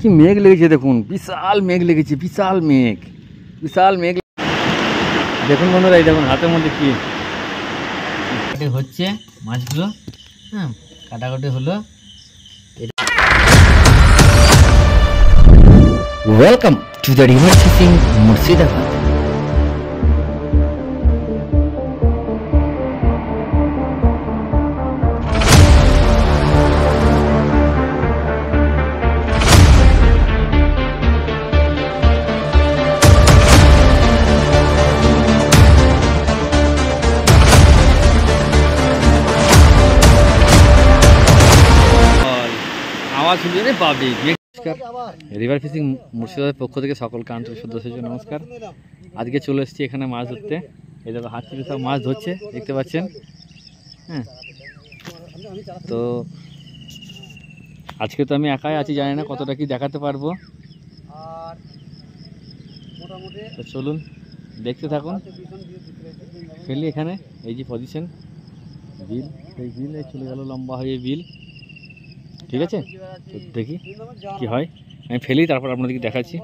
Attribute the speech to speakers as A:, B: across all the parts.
A: কি মেঘ লেগেছে দেখুন, বিশাল মেঘ লেগেছে, বিশাল মেঘ, বিশাল মেঘ। দেখুন বন্ধুরা, এই দেখুন হাতের মধ্যে কি কাটাকাটি হচ্ছে মাছগুলো। হ্যাঁ, কাটাকাটি হলো। Welcome to the river fishing Murshidabad. River fishing মুর্শিদাবাদের পক্ষ থেকে সকলকে আন্তরিক সদস্য নমস্কার। আজকে চলে এসেছি এখানে মাছ ধরতে। এই দেখো হাত থেকে সব মাছ ধরছে, দেখতে পাচ্ছেন। হ্যাঁ, তো আজকে তো আমি একাই আছি, জানি না কতটা কি দেখাতে পারবো। তো চলুন দেখতে থাকুন। ফেলি এখানে, এই যে পজিশন বিল, সেই বিল চলে গেল লম্বা হয়ে বিল। ঠিক আছে, তো দেখি কি হয়। আমি ফেলি, তারপর আপনাদেরকে দেখাচ্ছি।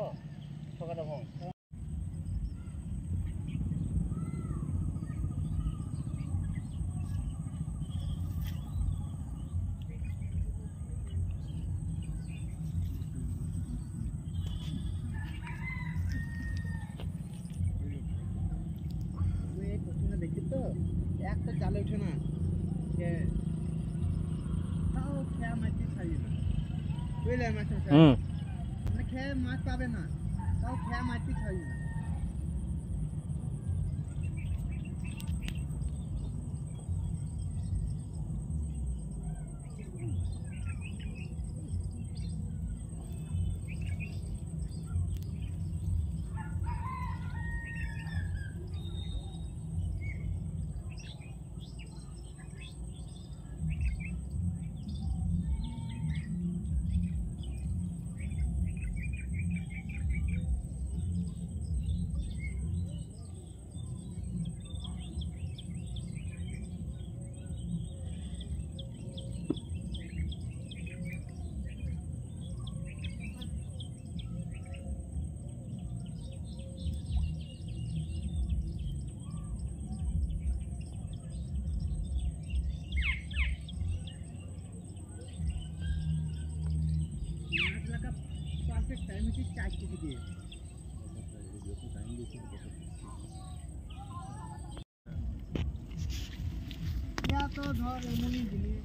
B: দেখি তো একটা জালে উঠে না, তাও খেয়া মাছটি ছাড়ি না, বুঝলে? মাছ মানে খেয়ে মাছ পাবে না, তাও খেয়া মাছটি ছাড়ি না। পারফেক্ট টাইম হচ্ছে 4 কেজি দিয়ে। তো ধর এমনই জিনিস,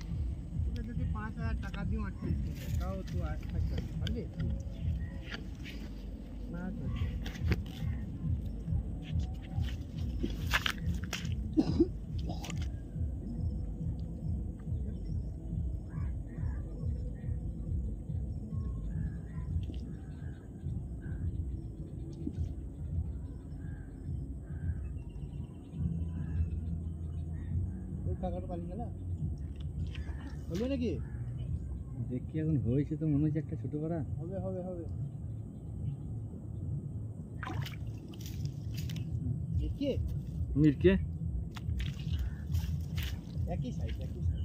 B: যদি 5,000 টাকা দিও আটকে তাও তো আর থাকতে পারবি না। কাকাটা পালিয়ে গেল, বলবে নাকি?
A: দেখি এখন হয়েছে তো, মনে হচ্ছে একটা ছোট পাড়া
B: হবে হবে হবে। মিরকে
A: মিরকে
B: একই সাইজ, একই size.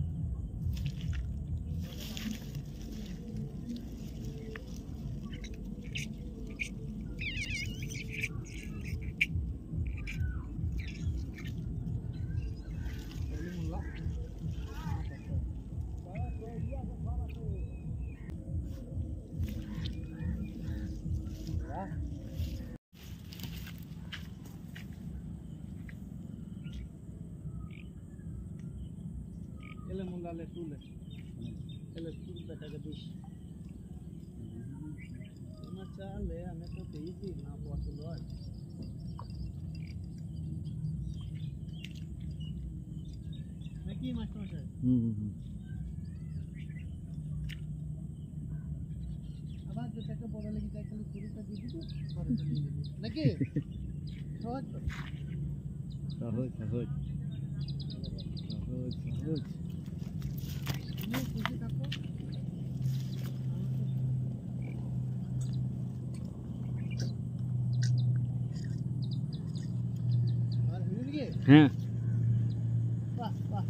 B: Ele manda le tule, ele tule pe care dus. Una chale, ame to teisi na poate loi. Naki master sir. আবার যেটাকে বড় লাগি তাই খালি পুরিটা দিয়ে দিবি, পরেটা নিয়ে নিবি নাকি? সহজ তো,
A: সহজ সহজ সহজ সহজ।
B: খুশি থাকো। আর হয়ে গেছে?
A: হ্যাঁ,
B: বাহ বাহ।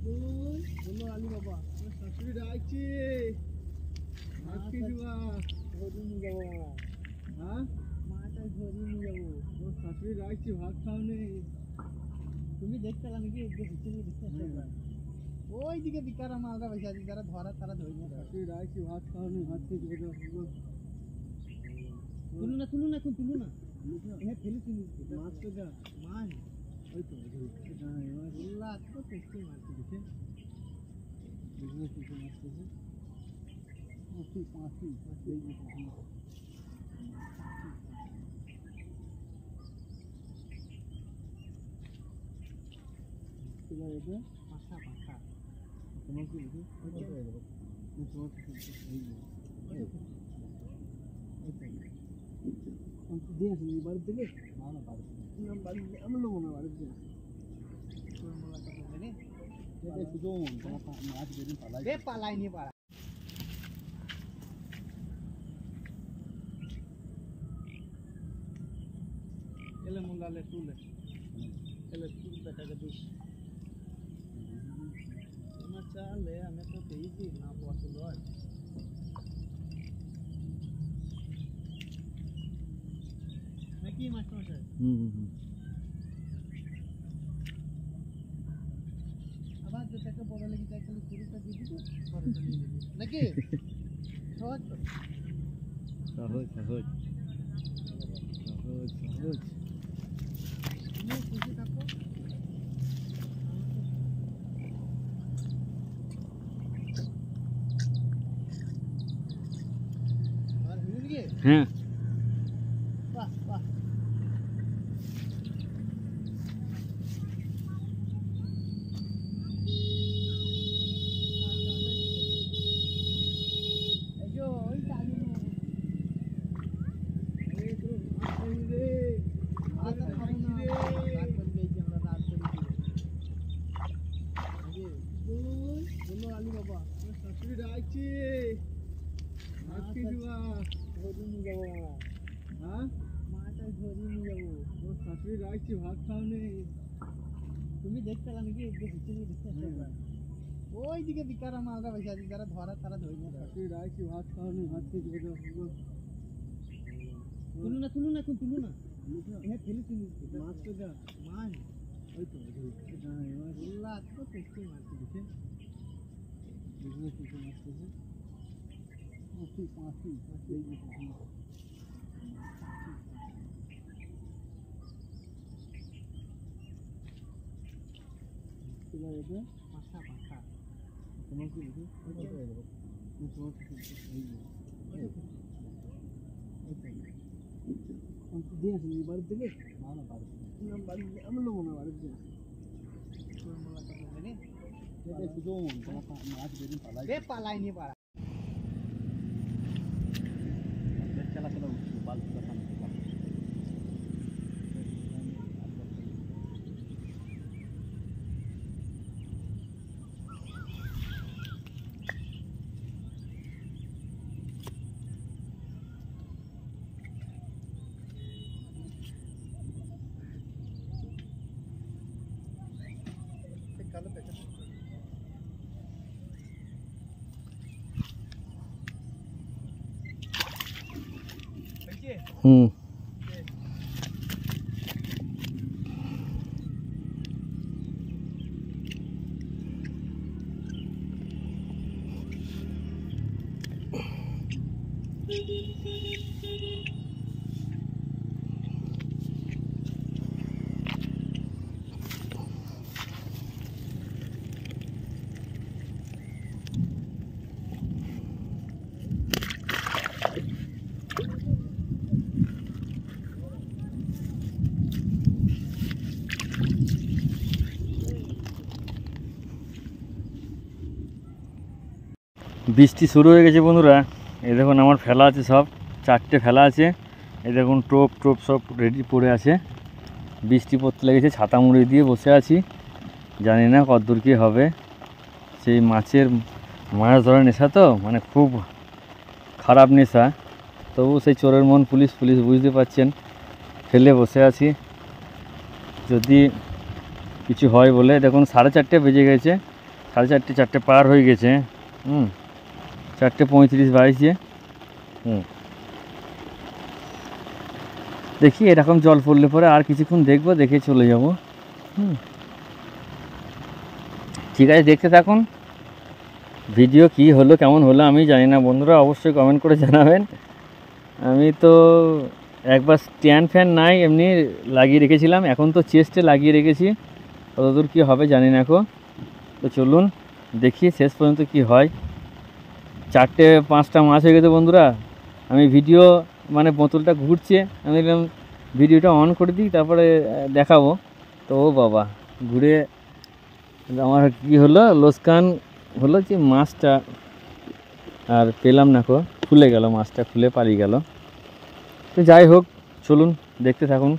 B: বলো আলী বাবা তোর শাশুড়ি ডাকছে ভাত খেয়ে ধরে নিয়ে যাবো হ্যাঁ মাটা ধরে নিয়ে যাবো তোর শাশুড়ি ডাকছে ভাত খাও নেই তুমি দেখতে নাকি দেখতে ওই দিকে বিকারা মালটা বসে আছে যারা ধরা তারা ধরে নিয়ে শাশুড়ি ডাকছে ভাত খাও নেই ভাত খেয়ে তুলু না হ্যাঁ ফেলে তুলি মাছ তো যা মাছ ওই তো বললা তো টেস্টি মাছ দিছে বুঝলে কি মাছ দিছে পাঁচি পাঁচা তোমার কি দিছে দিয়ে আসলে বাড়িতে দিলে না বাড়িতে আমার লোক না বাড়িতে পালাই নিয়ে পাড়া এলে মুন্ডালে তুলে এলে তুল বেটাকে দিস তোমার চালে আমি তো দিয়েছি না পছন্দ হয় নাকি মাস্টার আবার যেটাকে বড় লেগে যায় তাহলে শুরুটা দিয়ে দিবি পরেটা নিয়ে নিবি নাকি সহজ তুমি খুশি থাকো আর হয়ে গিয়ে
A: হ্যাঁ
B: বাহ বাহ আলী বাবা শাশুড়ি ডাকছে ভাত খেয়ে ধরে নিয়ে যাবো হ্যাঁ মাটা ধরে নিয়ে যাবো তোর শাশুড়ি ডাকছে ভাত খাও নেই তুমি দেখতে নাকি দেখতে ওই দিকে বিকারা মালটা বসে আছে যারা ধরা তারা ধরে নিয়ে শাশুড়ি ডাকছে ভাত খাও নেই ভাত খেয়ে তুলু না হ্যাঁ ফেলে তুলি মাছ তো যা মাছ ওই তো বললা তো টেস্টি মাছ দিছে বুঝলে কি মাছ দিছে পাঁচি পাঁচা তোমার কি দিয়ে আসলে বাড়িতে দিলে না বাড়িতে আমার লোক না বাড়িতে পালাই নিয়ে পাড়া
A: হুম বৃষ্টি শুরু হয়ে গেছে বন্ধুরা। এই দেখুন আমার ফেলা আছে, সব 4টে ফেলা আছে। এই দেখুন টোপ সব রেডি পড়ে আছে। বৃষ্টি পড়তে লেগেছে, ছাতা মুড়ি দিয়ে বসে আছি। জানি না কতদূর কী হবে। সেই মাছ ধরার নেশা তো, মানে খুব খারাপ নেশা। তবু সেই চোরের মন পুলিশ বুঝতে পারছেন। ফেলে বসে আছি, যদি কিছু হয় বলে। দেখুন 4:30 বেজে গেছে। 4:30 4টে পার হয়ে গেছে। 4:35 বাজছে। দেখি এরকম জল পড়লে পরে আর কিছুক্ষণ দেখবো, দেখে চলে যাব। ঠিক আছে, দেখতে থাকুন। ভিডিও কি হলো কেমন হলো আমি জানি না, বন্ধুরা অবশ্যই কমেন্ট করে জানাবেন। আমি তো একবার স্ট্যান্ড ফ্যান নাই এমনি লাগিয়ে রেখেছিলাম, এখন তো চেস্টে লাগিয়ে রেখেছি, কতদূর কী হবে জানি না এখন। তো চলুন দেখি শেষ পর্যন্ত কি হয়। 4:05 মাছ হয়ে গেছে বন্ধুরা। আমি ভিডিও মানে বোতলটা ঘুরছে, আমি দেখলাম ভিডিওটা অন করে দিই, তারপরে দেখাবো। তো ও বাবা, ঘুরে আমার কি হলো, লোকসান হলো যে মাছটা আর পেলাম না, খুলে গেল মাছটা, খুলে পালিয়ে গেল। তো যাই হোক, চলুন দেখতে থাকুন।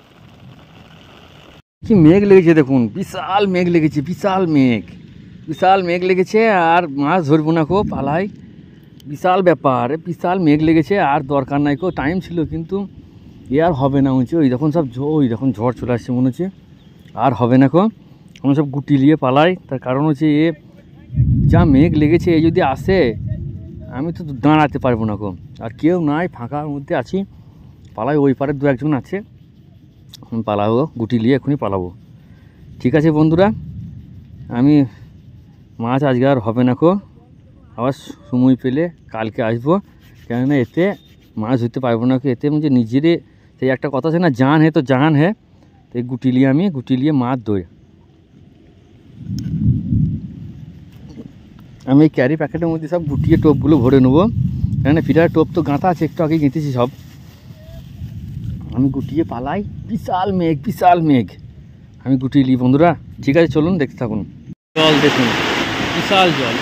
A: কি মেঘ লেগেছে দেখুন, বিশাল মেঘ লেগেছে, বিশাল মেঘ লেগেছে। আর মাছ ধরবো না পালাই, বিশাল ব্যাপার, বিশাল মেঘ লেগেছে। আর দরকার নাই টাইম ছিল, কিন্তু এ আর হবে না হচ্ছে। ওই দেখুন সব দেখুন ঝড় চলে আসছে মনে হচ্ছে, আর হবে না আমরা সব গুটি নিয়ে পালাই। তার কারণ হচ্ছে এ যা মেঘ লেগেছে, এ যদি আসে আমি তো দাঁড়াতে পারবো না আর কেউ নাই, ফাঁকার মধ্যে আছি, পালাই। ওই পারে 2-1 জন আছে, পালাবো গুটি নিয়ে, এখনই পালাবো। ঠিক আছে বন্ধুরা, আমি মাছ আজকে আর হবে না আবার সময় পেলে কালকে আসবো, কেননা এতে মাছ ধরতে পারবো না এতে যে নিজেরই সেই একটা কথা আছে না, জান হে তো জান হে। তো এই গুটি নিয়ে মাছ ধরি। আমি এই ক্যারি প্যাকেটের মধ্যে সব গুটিয়ে টোপগুলো ভরে নেবো, কেননা ফিডার টোপ তো গাঁথা আছে, একটু আগে গেঁথেছি সব। আমি গুটিয়ে পালাই, বিশাল মেঘ আমি গুটিয়ে নিই বন্ধুরা। ঠিক আছে, চলুন দেখতে থাকুন। জল দেখুন, বিশাল জল,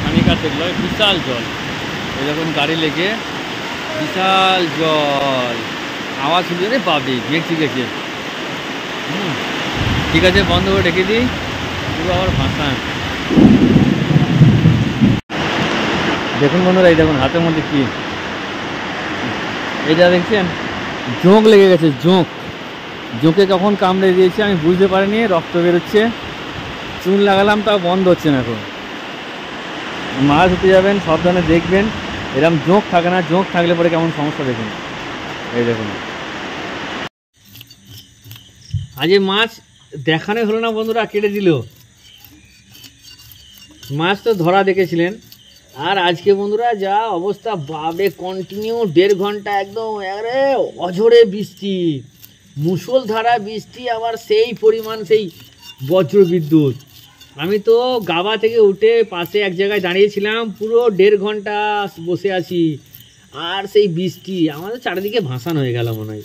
A: আমি কাছে লয়, বিশাল জল। এরকম গাড়ি লেগে বিশাল জল, আওয়াজ শুনছে রে পাবে, মেঘ ঠিক আছে। ঠিক আছে, বন্ধ করে রেখে দিই, পুরো আবার ভাসান। দেখুন বন্ধুরা, এই দেখুন হাতের মধ্যে কি, এটা দেখছেন জোঁক লেগে গেছে, জোঁকে কখন কামড়ে দিয়েছে আমি বুঝতে পারিনি, রক্ত বেরোচ্ছে। চুন লাগালাম, তাও বন্ধ হচ্ছে না এখন। মাছ ধরতে যাবেন সাবধানে দেখবেন, এরকম জোঁক থাকে না, জোঁক থাকলে পরে কেমন সমস্যা দেখুন। এই দেখুন, আজ মাছ দেখানোই হলো না বন্ধুরা, কেটে দিল। মাছ তো ধরা দেখেছিলেন, আর আজকে বন্ধুরা যা অবস্থা, বাবে কন্টিনিউ 1.5 ঘন্টা একদম অঝরে বৃষ্টি, মুষলধারা বৃষ্টি, আবার সেই পরিমাণ সেই বজ্র বিদ্যুৎ। আমি তো গাবা থেকে উঠে পাশে এক জায়গায় দাঁড়িয়েছিলাম, পুরো 1.5 ঘন্টা বসে আছি, আর সেই বৃষ্টি আমাদের চারিদিকে ভাসান হয়ে গেল মনে হয়,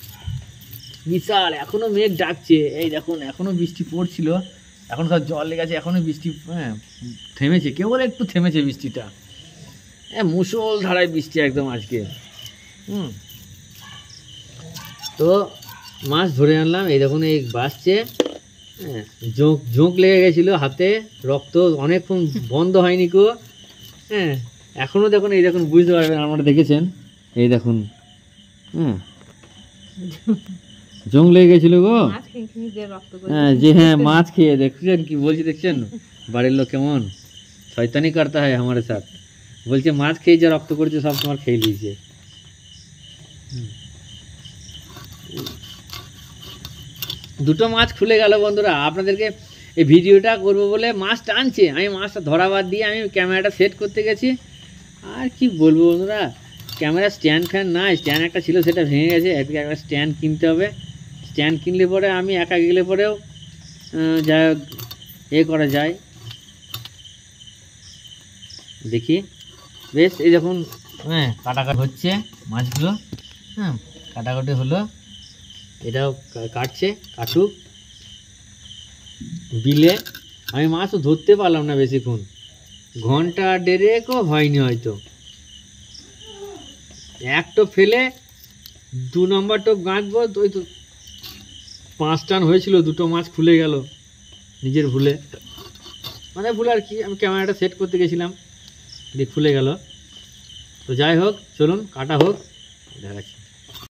A: বিশাল। এখনও মেঘ ডাকছে, এই দেখুন এখনও বৃষ্টি পড়ছিল, এখন সব জল লেগে আছে, এখনও বৃষ্টি থেমেছে, কেবল একটু থেমেছে বৃষ্টিটা। মুষলধারায় বৃষ্টি একদম আজকে। তো মাছ ধরে আনলাম, এই দেখুন এই বাসছে, জোঁক লেগে গেছিলো হাতে, রক্ত অনেকক্ষণ বন্ধ হয়নি এখনও দেখুন, এই দেখুন বুঝতে পারবেন, আপনারা দেখেছেন, এই দেখুন জোঁক লেগে গেছিলো মাছ খেয়ে দেখছেন কি বলছি, দেখছেন বাড়ির লোক কেমন শয়তানি করতে হয় আমার সাথে, বলছে মাছ খেয়ে যে রক্ত করেছে সব তোমার খেয়ে নিয়েছে। দুটো মাছ খুলে গেল বন্ধুরা। আপনাদেরকে এই ভিডিওটা করব বলে মাছ টানছে, আমি মাছটা ধরা বাদ দিয়ে আমি ক্যামেরাটা সেট করতে গেছি। আর কি বলবো বন্ধুরা, ক্যামেরা স্ট্যান্ড ফ্যান নাই, স্ট্যান্ড একটা ছিল সেটা ভেঙে গেছে, একটা স্ট্যান্ড কিনতে হবে। স্ট্যান্ড কিনলে পরে আমি একা গেলে পরেও যা করা যায় দেখি। বেশ, এই দেখুন কাটাকাটি হচ্ছে মাছগুলো, কাটাকাটি হলো, এটাও কাটছে, কাটুক। বিলে আমি মাছও ধরতে পারলাম না বেশিক্ষণ, 1.5 ঘন্টা হয়নি হয়তো। এক টোপ ফেলে 2 নম্বর টোপ গাঁথবো, তো ওই তো 5 টান হয়েছিল, 2টো মাছ খুলে গেল নিজের ভুলে, মানে ভুল আর কি, আমি ক্যামেরাটা সেট করতে গেছিলাম, খুলে গেল। তো যাই হোক, চলুন কাটা হোক, দেখাচ্ছি।